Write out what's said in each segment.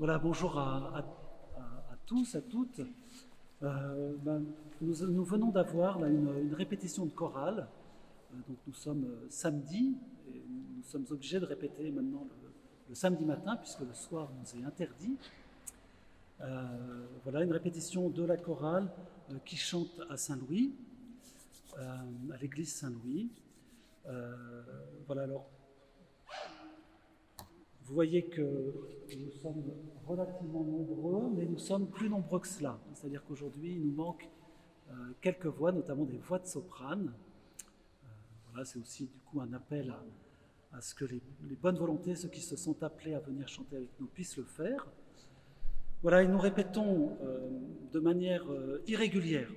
Voilà, bonjour à tous, à toutes. Nous venons d'avoir une répétition de chorale. Donc nous sommes samedi, et nous sommes obligés de répéter maintenant le samedi matin, puisque le soir nous est interdit. Voilà, une répétition de la chorale qui chante à Saint-Louis, à l'église Saint-Louis. Voilà, alors, vous voyez que nous sommes relativement nombreux, mais nous sommes plus nombreux que cela. C'est-à-dire qu'aujourd'hui, il nous manque quelques voix, notamment des voix de soprane. Voilà, c'est aussi du coup un appel à ce que les bonnes volontés, ceux qui se sont appelés à venir chanter avec nous, puissent le faire. Voilà, et nous répétons de manière irrégulière.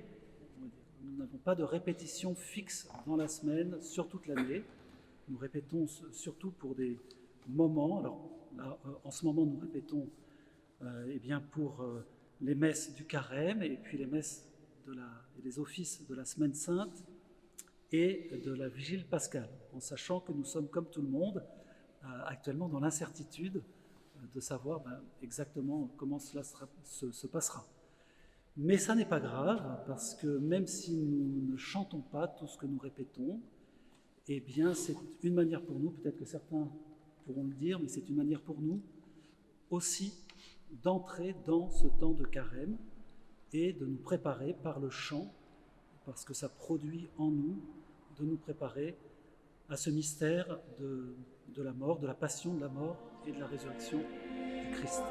Nous n'avons pas de répétition fixe dans la semaine, sur toute l'année. Nous répétons surtout pour des moments. Alors là, en ce moment, nous répétons eh bien pour les messes du carême et puis les messes et les offices de la Semaine Sainte et de la Vigile pascale, en sachant que nous sommes comme tout le monde actuellement dans l'incertitude de savoir exactement comment cela se passera. Mais ça n'est pas grave, parce que même si nous ne chantons pas tout ce que nous répétons, eh bien c'est une manière pour nous, peut-être que certains pourront le dire, mais c'est une manière pour nous aussi d'entrer dans ce temps de carême et de nous préparer par le chant, parce que ça produit en nous, de nous préparer à ce mystère de la mort, de la passion de la mort et de la résurrection du Christ.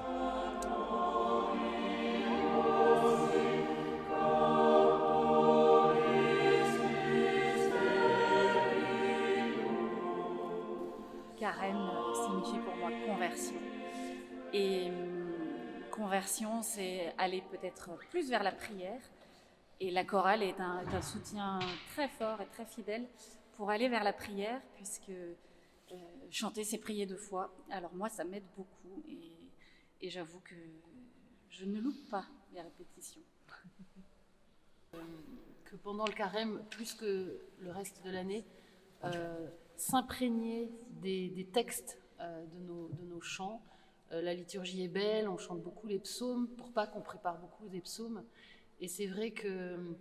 Carême signifie pour moi conversion. Et conversion, c'est aller peut-être plus vers la prière. Et la chorale est un soutien très fort et très fidèle pour aller vers la prière, puisque chanter, c'est prier de foi. Alors moi, ça m'aide beaucoup et j'avoue que je ne loupe pas les répétitions. Que pendant le carême, plus que le reste de l'année, s'imprégner des textes de nos chants. La liturgie est belle, on chante beaucoup les psaumes, pour pas qu'on prépare beaucoup des psaumes. Et c'est vrai que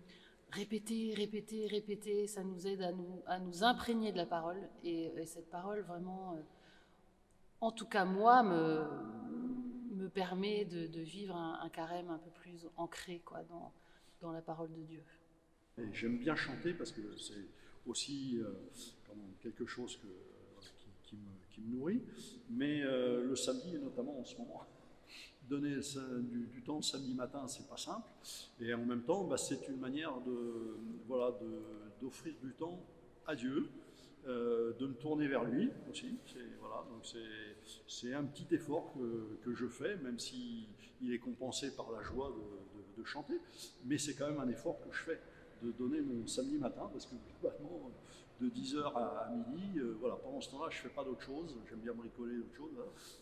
répéter, ça nous aide à nous imprégner de la parole. Et cette parole, vraiment, en tout cas moi, me permet de vivre un carême un peu plus ancré quoi, dans la parole de Dieu. Et j'aime bien chanter parce que c'est aussi quelque chose qui me nourrit. Mais le samedi, et notamment en ce moment, donner du temps samedi matin, c'est pas simple. Et en même temps, c'est une manière d'offrir du temps à Dieu, de me tourner vers lui aussi. Donc c'est un petit effort que je fais, même si il est compensé par la joie de chanter. Mais c'est quand même un effort que je fais, de donner mon samedi matin, parce que globalement, de 10h à midi, pendant ce temps-là, je ne fais pas d'autre chose, j'aime bien bricoler d'autres choses,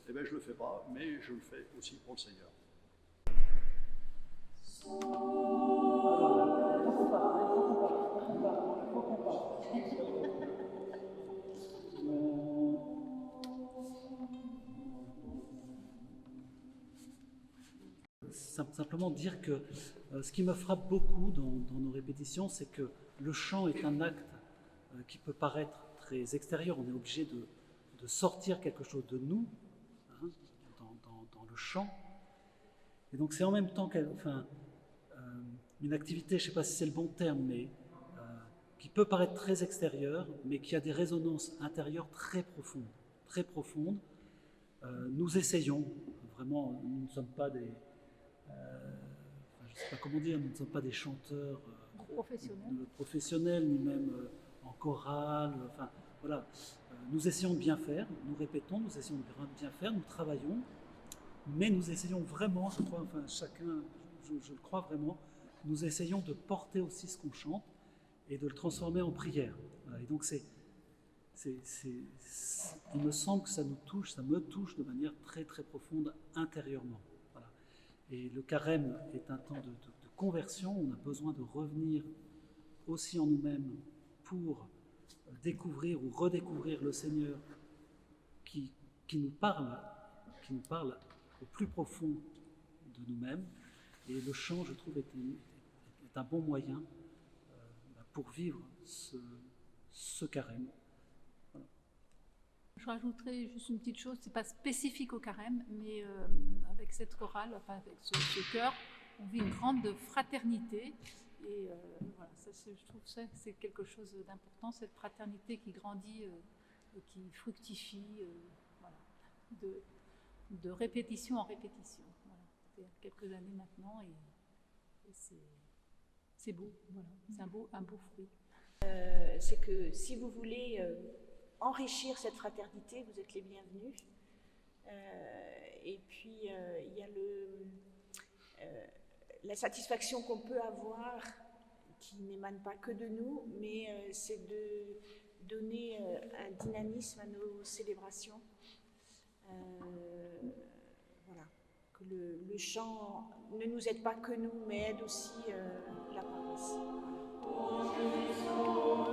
et bien je ne le fais pas, mais je le fais aussi pour le Seigneur. Simplement dire que ce qui me frappe beaucoup dans nos répétitions, c'est que le chant est un acte qui peut paraître très extérieur. On est obligé de sortir quelque chose de nous dans le chant. Et donc c'est en même temps une activité, je ne sais pas si c'est le bon terme, mais qui peut paraître très extérieure, mais qui a des résonances intérieures très profondes. Très profondes. Nous essayons, vraiment, nous ne sommes pas des... je ne sais pas comment dire, nous ne sommes pas des chanteurs professionnels, ni même en chorale. Voilà. Nous essayons de bien faire, nous répétons, nous essayons de bien faire, nous travaillons, mais nous essayons vraiment, je crois, chacun, je le crois vraiment, nous essayons de porter aussi ce qu'on chante et de le transformer en prière. Voilà. Et donc il me semble que ça me touche de manière très très profonde intérieurement. Voilà. Et le carême est un temps de conversion. On a besoin de revenir aussi en nous-mêmes pour découvrir ou redécouvrir le Seigneur qui nous parle au plus profond de nous-mêmes. Et le chant, je trouve, est un bon moyen pour vivre ce carême. Voilà. Je rajouterais juste une petite chose, c'est pas spécifique au carême, mais avec cette chorale, enfin avec ce chœur, on vit une grande fraternité. Et voilà, je trouve ça c'est quelque chose d'important, cette fraternité qui grandit, qui fructifie, voilà, de répétition en répétition. Voilà. C'est quelques années maintenant et c'est beau, voilà. C'est un beau fruit. C'est que si vous voulez enrichir cette fraternité, vous êtes les bienvenus. Et puis il y a la satisfaction qu'on peut avoir, qui n'émane pas que de nous, mais c'est de donner un dynamisme à nos célébrations. Voilà, que le chant ne nous aide pas que nous, mais aide aussi la paroisse. Voilà.